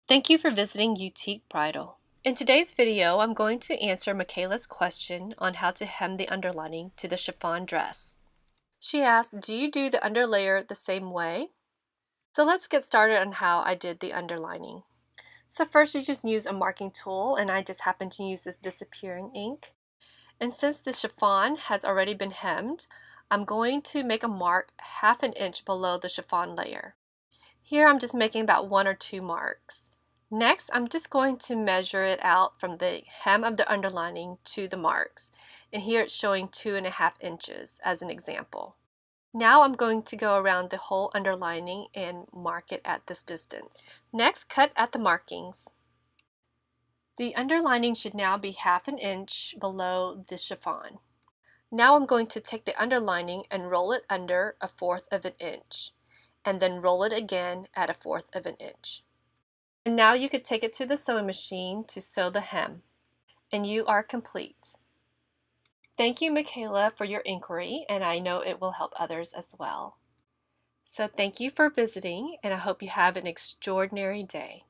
Thank you for visiting Youtique Bridal. In today's video, I'm going to answer Machaela's question on how to hem the underlining to the chiffon dress. She asked, do you do the underlayer the same way? So let's get started on how I did the underlining. So first you just use a marking tool, and I just happen to use this disappearing ink. And since the chiffon has already been hemmed, I'm going to make a mark 1/2 inch below the chiffon layer. Here I'm just making about 1 or 2 marks. Next, I'm just going to measure it out from the hem of the underlining to the marks. And here it's showing 2.5 inches as an example. Now I'm going to go around the whole underlining and mark it at this distance. Next, cut at the markings. The underlining should now be 1/2 inch below the chiffon. Now I'm going to take the underlining and roll it under 1/4 inch, and then roll it again at 1/4 inch. And now you could take it to the sewing machine to sew the hem, and you are complete. Thank you, Machaela, for your inquiry, and I know it will help others as well. So thank you for visiting, and I hope you have an extraordinary day.